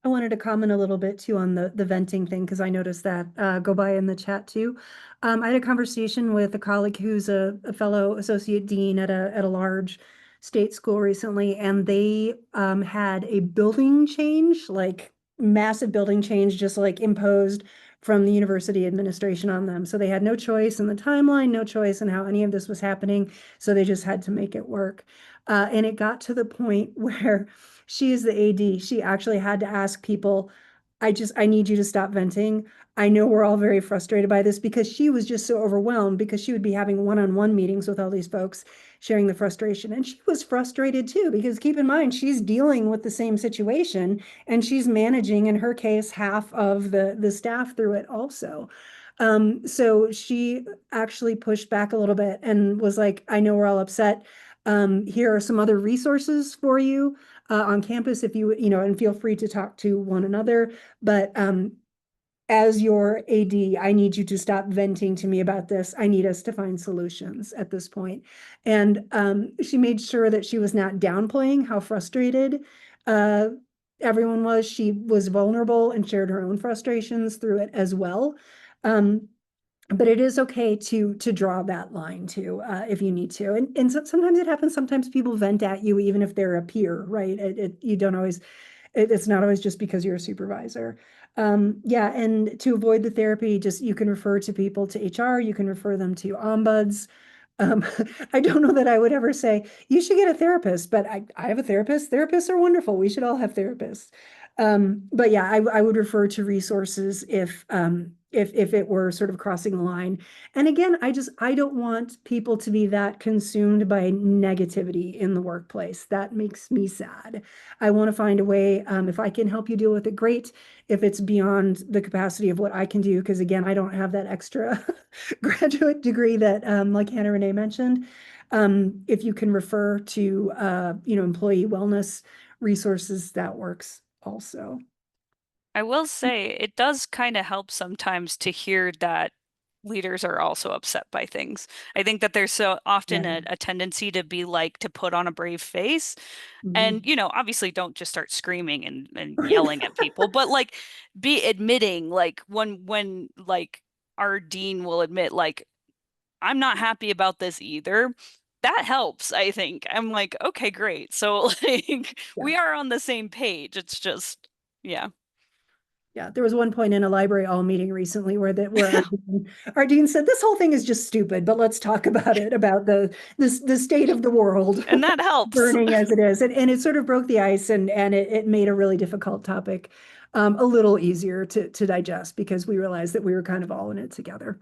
I wanted to comment a little bit too on the venting thing because I noticed that go by in the chat too. I had a conversation with a colleague who's a fellow associate dean at a large state school recently, and they had a building change, like massive building change, just like imposed from the university administration on them. So they had no choice in the timeline, no choice in how any of this was happening. So they just had to make it work. And it got to the point where she is the AD. She actually had to ask people, I need you to stop venting. I know we're all very frustrated by this because she was just so overwhelmed because she would be having one-on-one meetings with all these folks sharing the frustration. And she was frustrated too, because keep in mind, she's dealing with the same situation and she's managing, in her case, half of the staff through it also. So she actually pushed back a little bit and was like, I know we're all upset. Here are some other resources for you on campus if and feel free to talk to one another. But as your AD, I need you to stop venting to me about this. I need us to find solutions at this point. And she made sure that she was not downplaying how frustrated everyone was. She was vulnerable and shared her own frustrations through it as well. But it is okay to draw that line too, if you need to. And so, sometimes it happens. Sometimes people vent at you, even if they're a peer, right? You don't always. It's not always just because you're a supervisor. Yeah, and to avoid the therapy, just you can refer to people to HR. You can refer them to ombuds. Um, I don't know that I would ever say you should get a therapist, but I have a therapist. Therapists are wonderful. We should all have therapists. But yeah, I would refer to resources if it were sort of crossing the line. And again, I don't want people to be that consumed by negativity in the workplace. That makes me sad. I want to find a way, if I can help you deal with it, great. If it's beyond the capacity of what I can do, because again, I don't have that extra graduate degree that like Hannah Renee mentioned. If you can refer to employee wellness resources, that works also. I will say it does kind of help sometimes to hear that leaders are also upset by things. I think that there's so often Yeah. a tendency to be like to put on a brave face. And, Mhm. you know, obviously don't just start screaming and yelling at people, but like be admitting like when like our dean will admit like I'm not happy about this either. That helps, I think. I'm like, okay, great. So like Yeah. we are on the same page. It's just, yeah. Yeah, there was one point in a library all meeting recently where our dean said, "This whole thing is just stupid, but let's talk about it, about the state of the world, And that helps. burning as it is." And it sort of broke the ice, and it made a really difficult topic a little easier to digest, because we realized that we were kind of all in it together.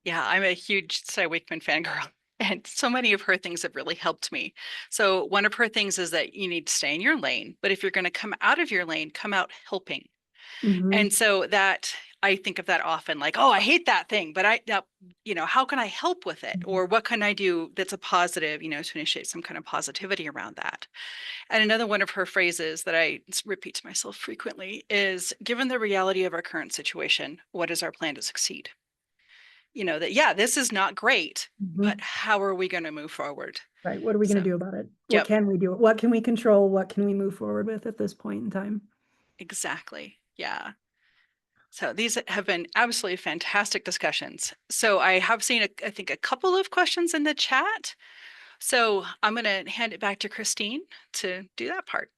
Yeah, I'm a huge Cy Wakeman fangirl, and so many of her things have really helped me. So one of her things is that you need to stay in your lane, but if you're going to come out of your lane, come out helping. Mhm. And so that I think of that often, like, oh, I hate that thing, but how can I help with it? Or what can I do that's a positive, to initiate some kind of positivity around that. And another one of her phrases that I repeat to myself frequently is, given the reality of our current situation, what is our plan to succeed? That, yeah, this is not great, but Mhm. how are we going to move forward? Right. What are we going So, to do about it? What yep, can we do? What can we control? What can we move forward with at this point in time? exactly. Yeah. So these have been absolutely fantastic discussions. So I have seen, I think, a couple of questions in the chat. So I'm going to hand it back to Christine to do that part.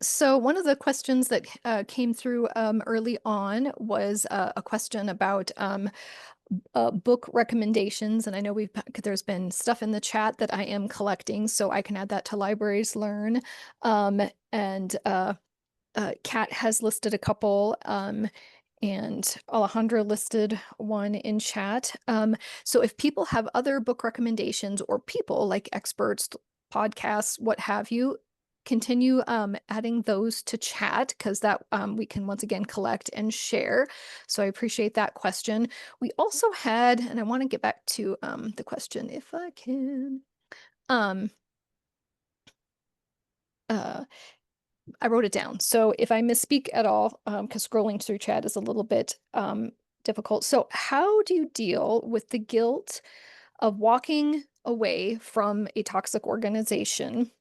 So one of the questions that came through early on was a question about book recommendations, and I know there's been stuff in the chat that I am collecting, so I can add that to Libraries Learn. And Kat has listed a couple, and Alejandra listed one in chat. So if people have other book recommendations, or people like experts, podcasts, what have you, continue adding those to chat, because that we can once again collect and share. So I appreciate that question. We also had, and I want to get back to the question if I can. Um, uh, I wrote it down. So if I misspeak at all, because scrolling through chat is a little bit difficult. So how do you deal with the guilt of walking away from a toxic organization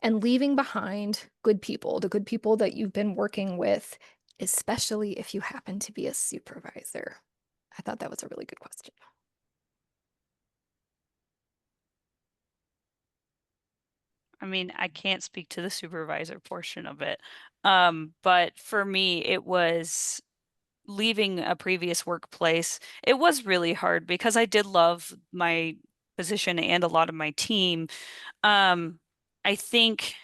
and leaving behind good people, the good people that you've been working with, especially if you happen to be a supervisor? I thought that was a really good question. I mean, I can't speak to the supervisor portion of it. But for me, it was leaving a previous workplace. It was really hard because I did love my position and a lot of my team. Um, I think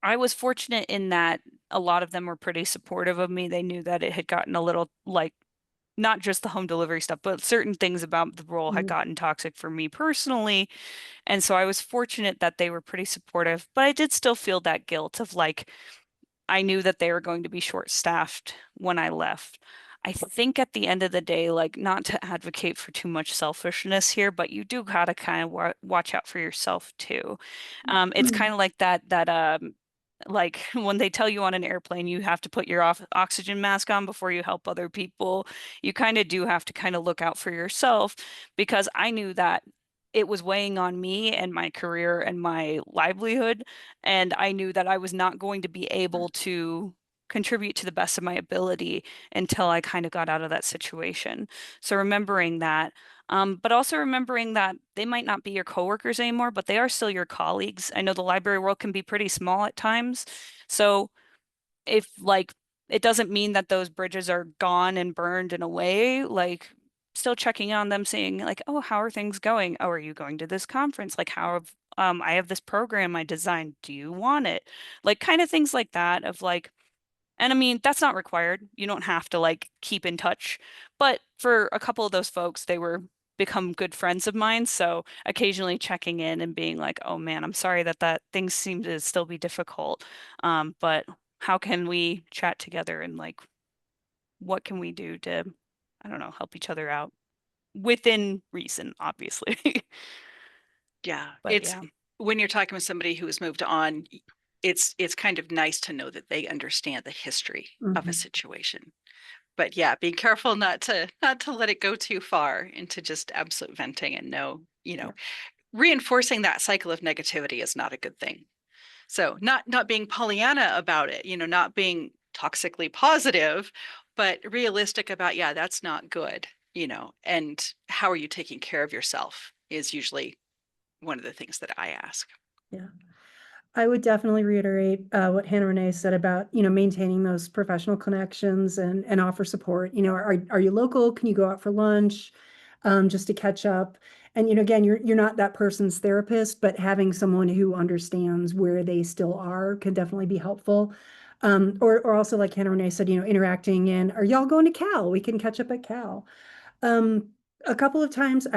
I was fortunate in that a lot of them were pretty supportive of me. They knew that it had gotten a little like not just the home delivery stuff, but certain things about the role had Mhm. gotten toxic for me personally. And so I was fortunate that they were pretty supportive, but I did still feel that guilt of like, I knew that they were going to be short-staffed when I left. I think at the end of the day, like not to advocate for too much selfishness here, but you do gotta kind of watch out for yourself too. It's Mhm. kind of like that like when they tell you on an airplane you have to put your oxygen mask on before you help other people, you kind of do have to kind of look out for yourself, because I knew that it was weighing on me and my career and my livelihood, and I knew that I was not going to be able to contribute to the best of my ability until I kind of got out of that situation. So remembering that, but also remembering that they might not be your coworkers anymore, but they are still your colleagues. I know the library world can be pretty small at times. So if like it doesn't mean that those bridges are gone and burned in a way, like still checking on them, saying like, oh, how are things going? Oh, are you going to this conference? Like how have I have this program I designed. Do you want it? Like kind of things like that of like, and I mean, that's not required. You don't have to like keep in touch. But for a couple of those folks, they were become good friends of mine. So occasionally checking in and being like, oh man, I'm sorry that things seem to still be difficult. But how can we chat together and like, what can we do to, I don't know, help each other out within reason, obviously. Yeah, But it's yeah. when you're talking with somebody who has moved on, it's kind of nice to know that they understand the history of a Mhm. situation. But yeah, being careful not to let it go too far into just absolute venting, and reinforcing that cycle of negativity is not a good thing. So not being Pollyanna about it, not being toxically positive, but realistic about, yeah, that's not good, and how are you taking care of yourself is usually one of the things that I ask. Yeah. I would definitely reiterate what Hannah Renee said about, maintaining those professional connections and offer support. Are you local? Can you go out for lunch, just to catch up? And, again, you're not that person's therapist, but having someone who understands where they still are could definitely be helpful. Or also, like Hannah Renee said, interacting in, are y'all going to Cal? We can catch up at Cal. Um, a couple of times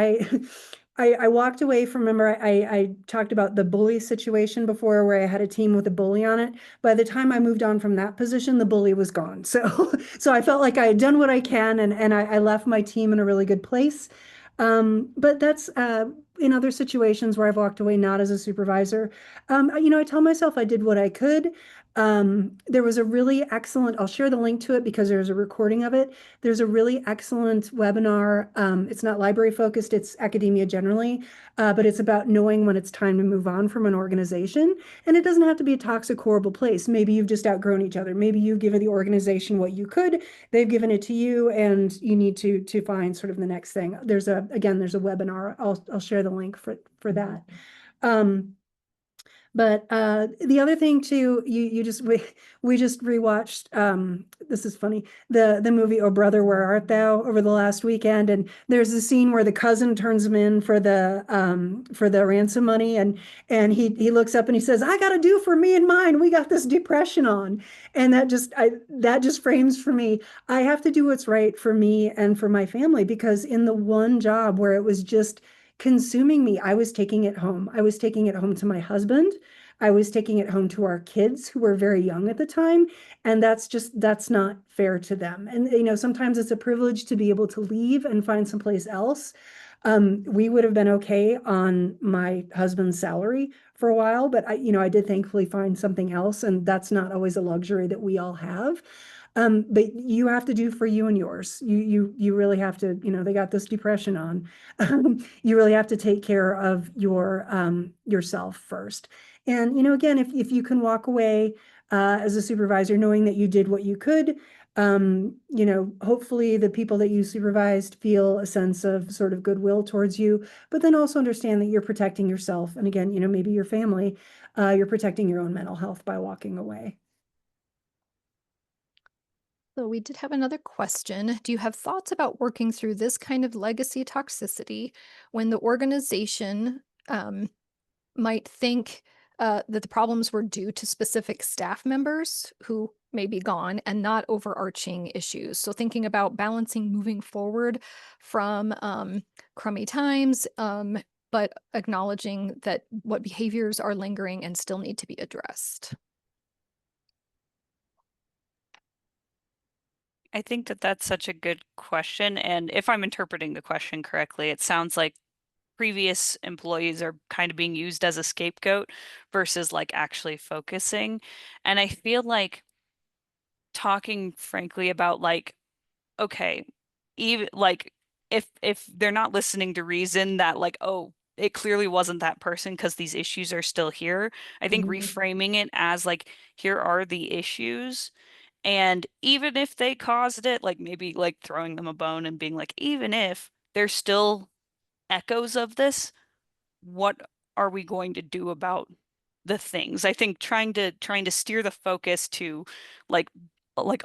I walked away from, remember, I talked about the bully situation before where I had a team with a bully on it. By the time I moved on from that position, the bully was gone. So I felt like I had done what I can, and I left my team in a really good place. But that's in other situations where I've walked away not as a supervisor. I tell myself I did what I could. There was a really excellent, I'll share the link to it because there's a recording of it. There's a really excellent webinar. It's not library focused, it's academia generally, but it's about knowing when it's time to move on from an organization. And it doesn't have to be a toxic, horrible place. Maybe you've just outgrown each other. Maybe you've given the organization what you could, they've given it to you, and you need to find sort of the next thing. There's a webinar. I'll share the link for that. But the other thing too, we just rewatched, this is funny, the movie Oh Brother, Where Art Thou over the last weekend, and there's a scene where the cousin turns him in for the ransom money, and he looks up and he says, I gotta do for me and mine. We got this depression on. And that just frames for me, I have to do what's right for me and for my family, because in the one job where it was just consuming me, I was taking it home. I was taking it home to my husband. I was taking it home to our kids who were very young at the time. And that's not fair to them. And, sometimes it's a privilege to be able to leave and find someplace else. We would have been okay on my husband's salary for a while, but I did thankfully find something else. And that's not always a luxury that we all have. But you have to do for you and yours. You really have to, they got this depression on. You really have to take care of yourself first. And, again, if you can walk away as a supervisor, knowing that you did what you could, hopefully the people that you supervised feel a sense of sort of goodwill towards you, but then also understand that you're protecting yourself. And again, maybe your family, you're protecting your own mental health by walking away. So we did have another question. Do you have thoughts about working through this kind of legacy toxicity when the organization might think that the problems were due to specific staff members who may be gone and not overarching issues? So thinking about balancing moving forward from crummy times, but acknowledging that what behaviors are lingering and still need to be addressed. I think that that's such a good question. And if I'm interpreting the question correctly, it sounds like previous employees are kind of being used as a scapegoat versus like actually focusing. And I feel like talking frankly about like, okay, even like if they're not listening to reason that like, oh, it clearly wasn't that person because these issues are still here. I think reframing it as like, here are the issues. And even if they caused it, like maybe like throwing them a bone and being like, even if there's still echoes of this, what are we going to do about the things? I think trying to steer the focus to like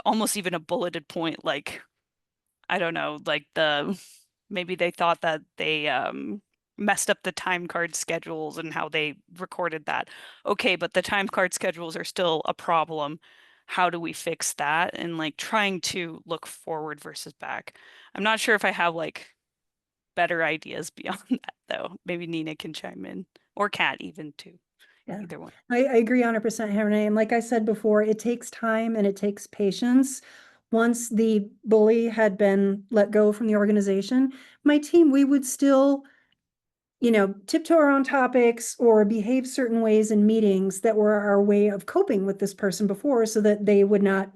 almost even a bulleted point, like I don't know, like maybe they thought that they messed up the time card schedules and how they recorded that. Okay, but the time card schedules are still a problem. How do we fix that? And like trying to look forward versus back. I'm not sure if I have like better ideas beyond that though. Maybe Nina can chime in or Kat even too. Yeah. Either one. I agree 100%, Renee. And like I said before, it takes time and it takes patience. Once the bully had been let go from the organization, my team, we would still tiptoe around topics or behave certain ways in meetings that were our way of coping with this person before so that they would not,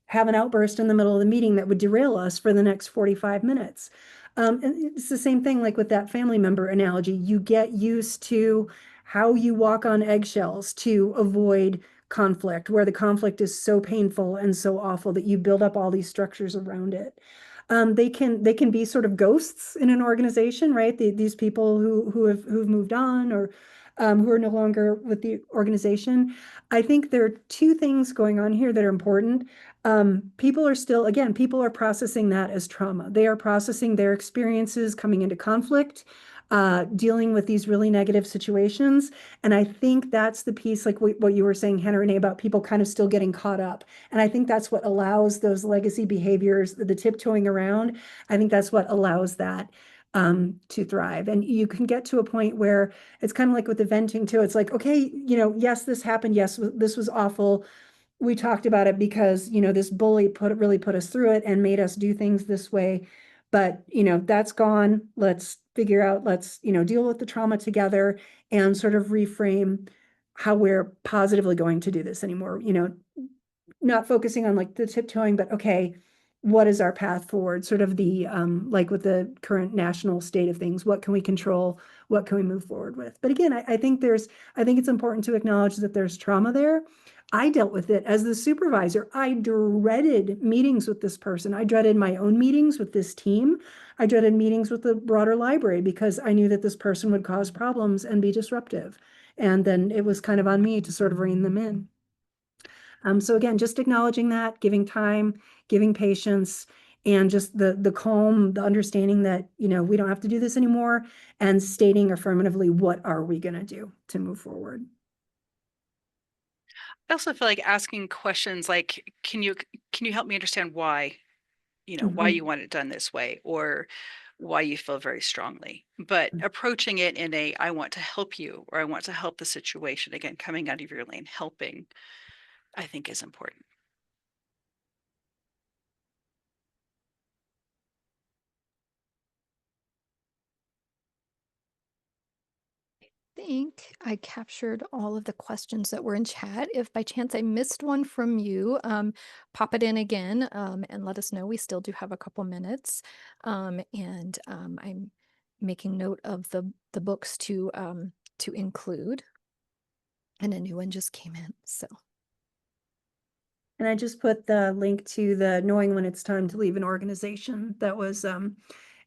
have an outburst in the middle of the meeting that would derail us for the next 45 minutes. And it's the same thing like with that family member analogy. You get used to how you walk on eggshells to avoid conflict, where the conflict is so painful and so awful that you build up all these structures around it. They can be sort of ghosts in an organization, right? These people who've moved on or who are no longer with the organization. I think there are two things going on here that are important. People are processing that as trauma. They are processing their experiences coming into conflict, dealing with these really negative situations. And I think that's the piece, like what you were saying, Hannah Renee, about people kind of still getting caught up. And I think that's what allows those legacy behaviors, the tiptoeing around. I think that's what allows that to thrive. And you can get to a point where it's kind of like with the venting too. It's like, okay, yes, this happened. Yes, this was awful. We talked about it because, this bully really put us through it and made us do things this way. But, that's gone. Let's deal with the trauma together and sort of reframe how we're positively going to do this anymore. Not focusing on like the tiptoeing, but okay, what is our path forward? Sort of the like with the current national state of things, what can we control? What can we move forward with? But again, I think it's important to acknowledge that there's trauma there. I dealt with it as the supervisor. I dreaded meetings with this person. I dreaded my own meetings with this team. I dreaded meetings with the broader library because I knew that this person would cause problems and be disruptive. And then it was kind of on me to sort of rein them in. So again, just acknowledging that, giving time, giving patience, and just the calm, the understanding that, we don't have to do this anymore, and stating affirmatively, what are we going to do to move forward? I also feel like asking questions like, can you help me understand why, why you want it done this way, or why you feel very strongly, but approaching it in a, I want to help you, or I want to help the situation, again, coming out of your lane, helping, I think is important. Think I captured all of the questions that were in chat. If by chance I missed one from you, pop it in again and let us know. We still do have a couple minutes. And I'm making note of the books to include. And a new one just came in. So And I just put the link to the Knowing When It's Time to Leave an Organization. That was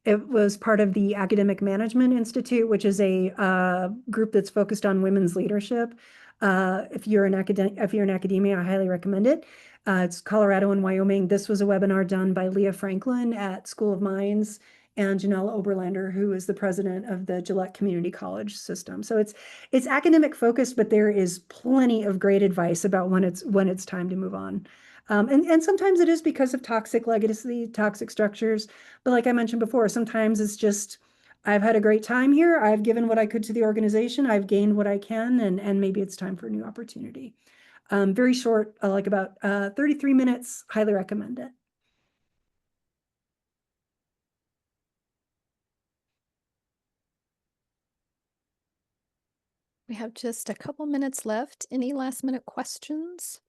it was part of the Academic Management Institute, which is a group that's focused on women's leadership. If you're in academia, I highly recommend it. It's Colorado and Wyoming. This was a webinar done by Leah Franklin at School of Mines and Janelle Oberlander, who is the president of the Gillette Community College system. So it's academic focused, but there is plenty of great advice about when it's time to move on. And sometimes it is because of toxic legacy, toxic structures. But like I mentioned before, sometimes it's just, I've had a great time here. I've given what I could to the organization. I've gained what I can, and maybe it's time for a new opportunity. Very short, like about 33 minutes, highly recommend it. we have just a couple minutes left. Any last minute questions?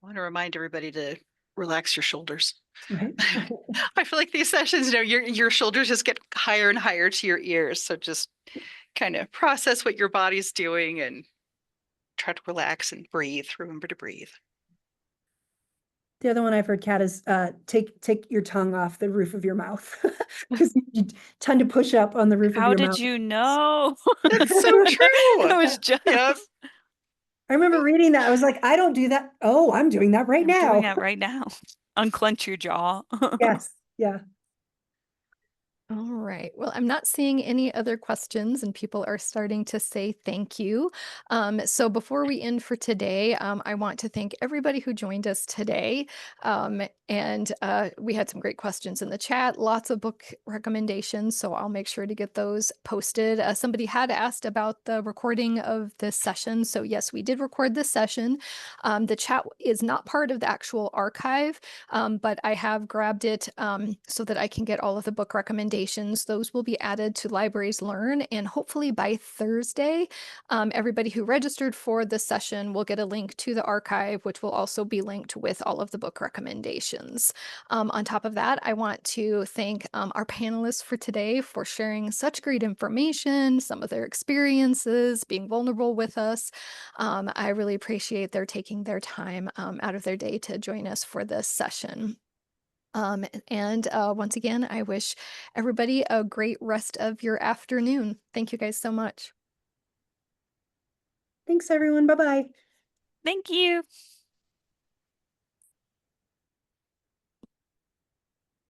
I want to remind everybody to relax your shoulders. Right. I feel like these sessions, your shoulders just get higher and higher to your ears. So just kind of process what your body's doing and try to relax and breathe. Remember to breathe. The other one I've heard, Kat, is take your tongue off the roof of your mouth because you tend to push up on the roof of How your did mouth. you know? It's so true. It was just Yes. I remember reading that. I was like, I don't do that. Oh, I'm doing that right I'm now. doing that right now. Unclench your jaw. Yes. Yeah. All right. Well, I'm not seeing any other questions, and people are starting to say thank you. So before we end for today, I want to thank everybody who joined us today. And we had some great questions in the chat, lots of book recommendations. So I'll make sure to get those posted. Somebody had asked about the recording of this session. So, yes, we did record this session. The chat is not part of the actual archive, but I have grabbed it so that I can get all of the book recommendations. Those will be added to Libraries Learn, and hopefully by Thursday, everybody who registered for the session will get a link to the archive, which will also be linked with all of the book recommendations. On top of that, I want to thank our panelists for today for sharing such great information, some of their experiences, being vulnerable with us. I really appreciate their taking their time out of their day to join us for this session. And once again, I wish everybody a great rest of your afternoon. Thank you guys so much. Thanks, everyone. Bye-bye. Thank you.